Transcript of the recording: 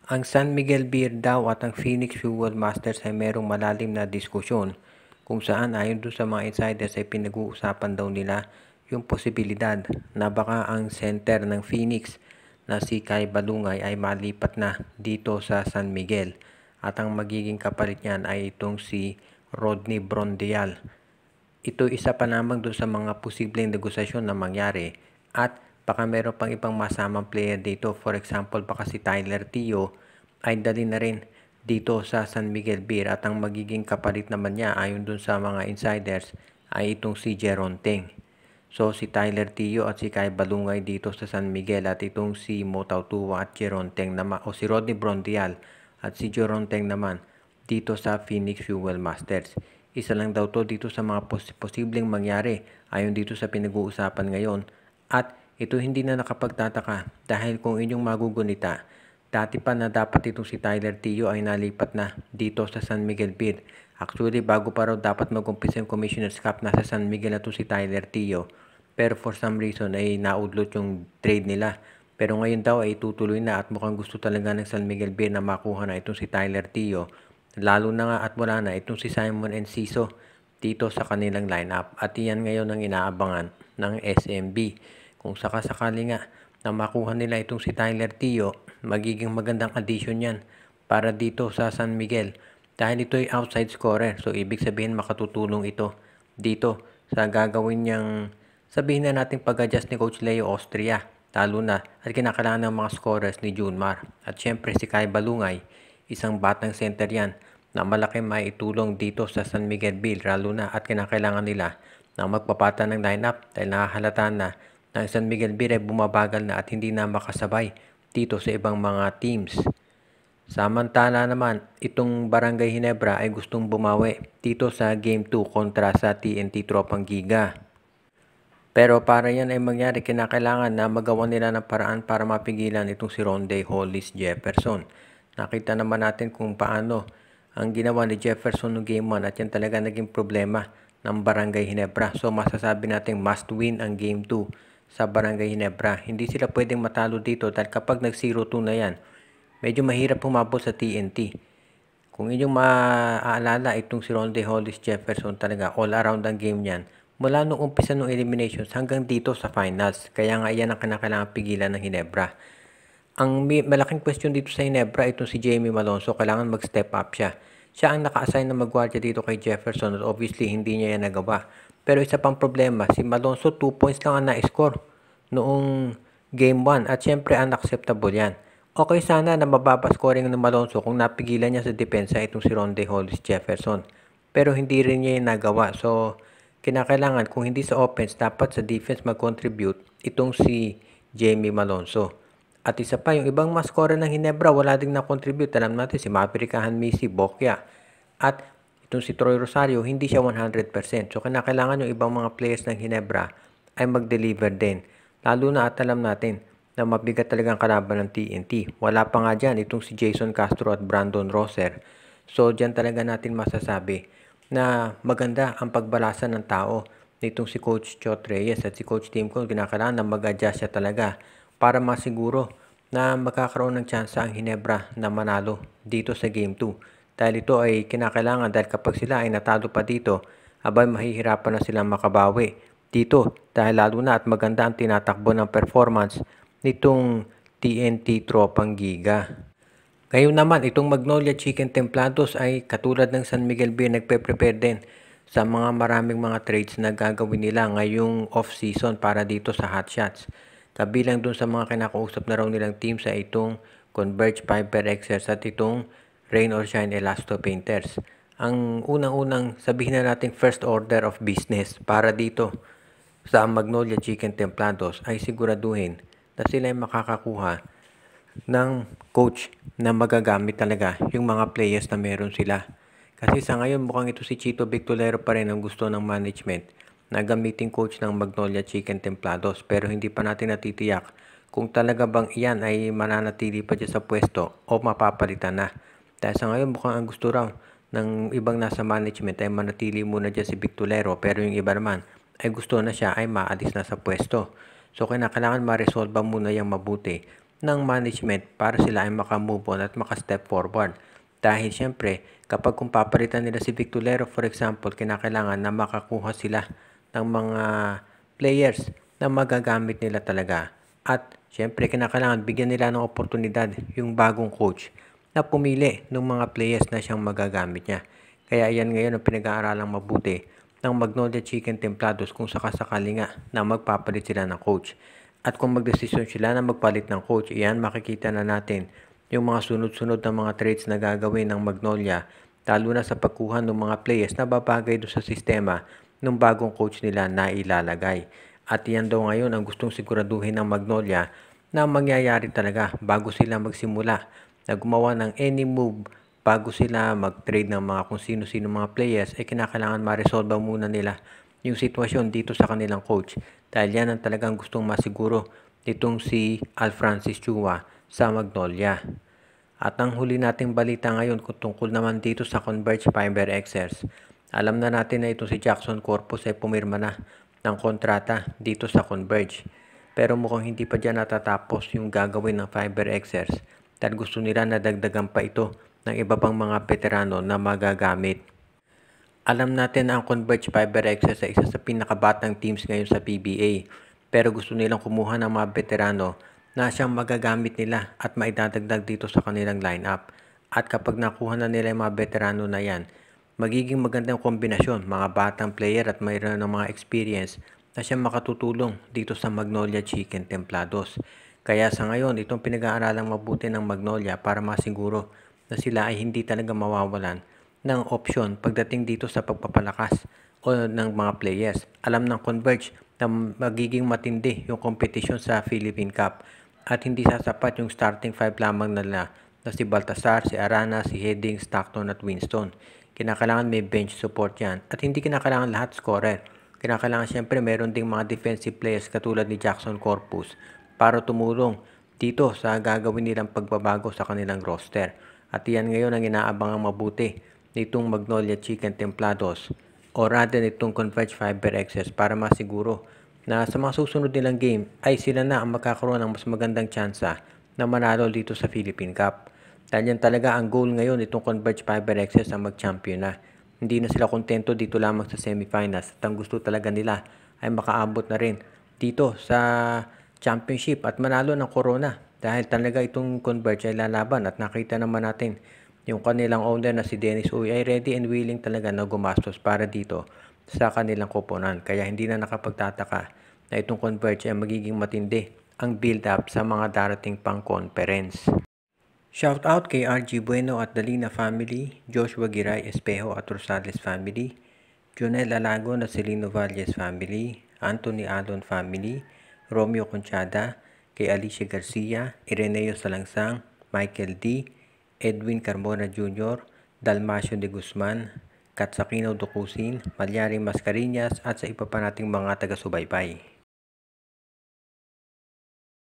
Ang San Miguel Beer daw at ang Phoenix Fuel Masters ay merong malalim na diskusyon kung saan ayon dun sa mga insiders ay pinag-uusapan daw nila yung posibilidad na baka ang center ng Phoenix na si Kai Balungay ay malipat na dito sa San Miguel at ang magiging kapalit niyan ay itong si Rodney Brondial. Ito isa pa lamang doon sa mga posibleng negosasyon na mangyari at baka meron pang ibang masamang player dito. For example, baka si Tyler Tio ay dali na rin dito sa San Miguel Beer at ang magiging kapalit naman niya ayon doon sa mga insiders ay itong si Jeron Teng. So si Tyler Tio at si Kai Balungay dito sa San Miguel at itong si Motaw Tuwa at Jeron Teng naman o si Rodney Brondial at si Jeron Teng naman dito sa Phoenix Fuel Masters. Isa lang daw to dito sa mga posibleng mangyari ayon dito sa pinag-uusapan ngayon at ito hindi na nakapagtataka dahil kung inyong magugunita, dati pa na dapat itong si Tyler Tio ay nalipat na dito sa San Miguel Beer. Actually, bago pa raw dapat mag-umpisa yung Commissioner's Cup, nasa San Miguel na to si Tyler Tio. Pero for some reason ay naudlot yung trade nila. Pero ngayon daw ay tutuloy na at mukhang gusto talaga ng San Miguel Beer na makuha na itong si Tyler Tio. Lalo na nga at wala na itong si Simon Enciso dito sa kanilang lineup. At iyan ngayon ang inaabangan ng SMB. Kung sakasakali nga na makuha nila itong si Tyler Tio, magiging magandang addition yan para dito sa San Miguel. Dahil ito ay outside scorer. So ibig sabihin makatutulong ito dito sa gagawin niyang sabihin na natin pag-adjust ni Coach Leo Austria. Lalo na at kinakailangan ng mga scorers ni Junmar. At syempre si Kai Balungay, isang batang center yan na malaki maitulong dito sa San Miguel Beer lalo na at kinakailangan nila na magpapata ng lineup dahil nakahalata na ang San Miguel Beer ay bumabagal na at hindi na makasabay dito sa ibang mga teams. Samantala naman, itong Barangay Ginebra ay gustong bumawi dito sa Game 2 kontra sa TNT Tropang Giga. Pero para yan ay mangyari, kinakailangan na magawa nila ng paraan para mapigilan itong si Ronde Hollis Jefferson. Nakita naman natin kung paano ang ginawa ni Jefferson noong Game 1 at yan talaga naging problema ng Barangay Ginebra. So masasabi natin must win ang Game 2 sa Barangay Ginebra. Hindi sila pwedeng matalo dito dahil kapag nag 0-2 na yan, medyo mahirap humabol sa TNT. Kung inyong maaalala, itong si Ronde Hollis Jefferson talaga all around ang game niyan. Mula nung umpisa ng eliminations hanggang dito sa finals. Kaya nga yan ang kinakailangan pigilan ng Ginebra. Ang malaking question dito sa Ginebra, itong si Jamie Malonzo, kailangan mag-step up siya. Siya ang naka-assign na magwardya dito kay Jefferson at obviously hindi niya yan nagawa. Pero isa pang problema, si Malonzo 2 points lang ang na-score noong Game 1 at syempre unacceptable yan. Okay sana na mababa scoring ng Malonzo kung napigilan niya sa depensa itong si Ronde Hollis Jefferson. Pero hindi rin niya yung nagawa. So, kinakailangan kung hindi sa offense, dapat sa defense mag-contribute itong si Jamie Malonzo. At isa pa, yung ibang mas scorer ng Ginebra, wala ding na-contribute. Alam natin si Maverick Misi, Bokya. At itong si Troy Rosario, hindi siya 100%. So, kinakailangan yung ibang mga players ng Ginebra ay mag-deliver din. Lalo na at alam natin na mabigat talagang kalaban ng TNT. Wala pa nga dyan itong si Jason Castro at Brandon Roser. So, dyan talaga natin masasabi na maganda ang pagbalasa ng tao nitong si Coach Chot Reyes at si Coach Tim Cole. Kinakailangan na mag-adjust siya talaga para masiguro na magkakaroon ng tsansa ang Ginebra na manalo dito sa Game 2. Dahil ito ay kinakailangan dahil kapag sila ay natalo pa dito, abay mahihirapan na silang makabawi dito dahil lalo na at maganda ang tinatakbo ng performance nitong TNT Tropang Giga. Ngayon naman, itong Magnolia Chicken Templados ay katulad ng San Miguel Beer nagpe-prepare din sa mga maraming mga trades na gagawin nila ngayong off-season para dito sa Hot Shots. Kabilang dun sa mga kinakausap na raw nilang team sa itong Converge Piper Xers at itong Rain or Shine Elasto Painters. Ang unang-unang sabihin na natin first order of business para dito sa Magnolia Chicken Templados ay siguraduhin na sila ay makakakuha ng coach na magagamit talaga yung mga players na meron sila. Kasi sa ngayon mukhang ito si Chito Victolero pa rin ang gusto ng management na gamitin coach ng Magnolia Chicken Templados pero hindi pa natin natitiyak kung talaga bang iyan ay mananatili pa dyan sa pwesto o mapapalitan na. Dahil sa ngayon mukhang ang gusto raw ng ibang nasa management ay manatili muna dyan si Victolero pero yung iba naman ay gusto na siya ay maalis na sa pwesto. So, kinakailangan ma-resolve muna yung mabuti ng management para sila ay makamove on at makastep forward. Dahil siyempre, kapag kung papalitan nila si Vic Tulero, for example, kinakailangan na makakuha sila ng mga players na magagamit nila talaga. At siyempre, kinakailangan bigyan nila ng oportunidad yung bagong coach na pumili ng mga players na siyang magagamit niya. Kaya yan ngayon ang pinag-aaralang mabuti ng Magnolia Chicken Templados kung sakasakali nga na magpapalit sila ng coach. At kung magdesisyon sila na magpalit ng coach, iyan makikita na natin yung mga sunod-sunod na mga trades na gagawin ng Magnolia, lalo na sa pagkuha ng mga players na babagay doon sa sistema ng bagong coach nila na ilalagay. At yan daw ngayon ang gustong siguraduhin ng Magnolia na mangyayari talaga bago sila magsimula na gumawa ng any move, bago sila mag-trade ng mga kung sino-sino mga players, kinakailangan ma-resolve muna nila yung sitwasyon dito sa kanilang coach. Dahil yan ang talagang gustong masiguro nitong si Alfrancis Chua sa Magnolia. At ang huli nating balita ngayon tungkol naman dito sa Converge Fiber XRs. Alam na natin na ito si Jackson Corpus ay pumirma na ng kontrata dito sa Converge. Pero mukhang hindi pa dyan natatapos yung gagawin ng Fiber XRs dahil gusto nila na dagdagan pa ito ng iba pang mga veterano na magagamit. Alam natin na ang Converge Fiber XRs ay isa sa pinakabatang teams ngayon sa PBA. Pero gusto nilang kumuha ng mga veterano na siyang magagamit nila at maidadagdag dito sa kanilang lineup. At kapag nakuha na nila yung mga veterano na yan, magiging magandang kombinasyon, mga batang player at mayroon ng mga experience na siyang makatutulong dito sa Magnolia Chicken Templados. Kaya sa ngayon, itong pinag-aaralang mabuti ng Magnolia para masiguro na sila ay hindi talaga mawawalan ng opsyon pagdating dito sa pagpapalakas o ng mga players. Alam ng Converge na magiging matindi yung competition sa Philippine Cup at hindi sasapat yung starting 5 lamang nila na si Baltasar, si Arana, si Heading, Stockton at Winston. Kinakailangan may bench support yan at hindi kinakailangan lahat scorer. Kinakailangan siyempre meron ding mga defensive players katulad ni Jackson Corpus para tumulong dito sa gagawin nilang pagbabago sa kanilang roster. At yan ngayon ang inaabangang mabuti nitong Magnolia Chicken Templados o rather nitong Converge Fiber XS para masiguro na sa mga susunod nilang game ay sila na ang magkakaroon ng mas magandang tsansa na manalo dito sa Philippine Cup. Dahil yan talaga ang goal ngayon nitong Converge Fiber XS ang mag-champion na. Hindi na sila kontento dito lamang sa semifinals at ang gusto talaga nila ay makaabot na rin dito sa championship at manalo ng corona. Dahil talaga itong Converge ay lalaban at nakita naman natin yung kanilang owner na si Dennis Uy ay ready and willing talaga na gumastos para dito sa kanilang koponan. Kaya hindi na nakapagtataka na itong Converge ay magiging matindi ang build-up sa mga darating pang conference. Shoutout kay RG Bueno at Dalina family, Joshua Giray Espejo at Rosales family, Jonel Alago at Celino Valles family, Anthony Alon family, Romeo Conchada, kay Alicia Garcia, Ireneo Salangsang, Michael D., Edwin Carmona Jr., Dalmacio de Guzman, Katsakino Dukusin, Malyari Mascareñas at sa iba pa nating mga taga-subaybay.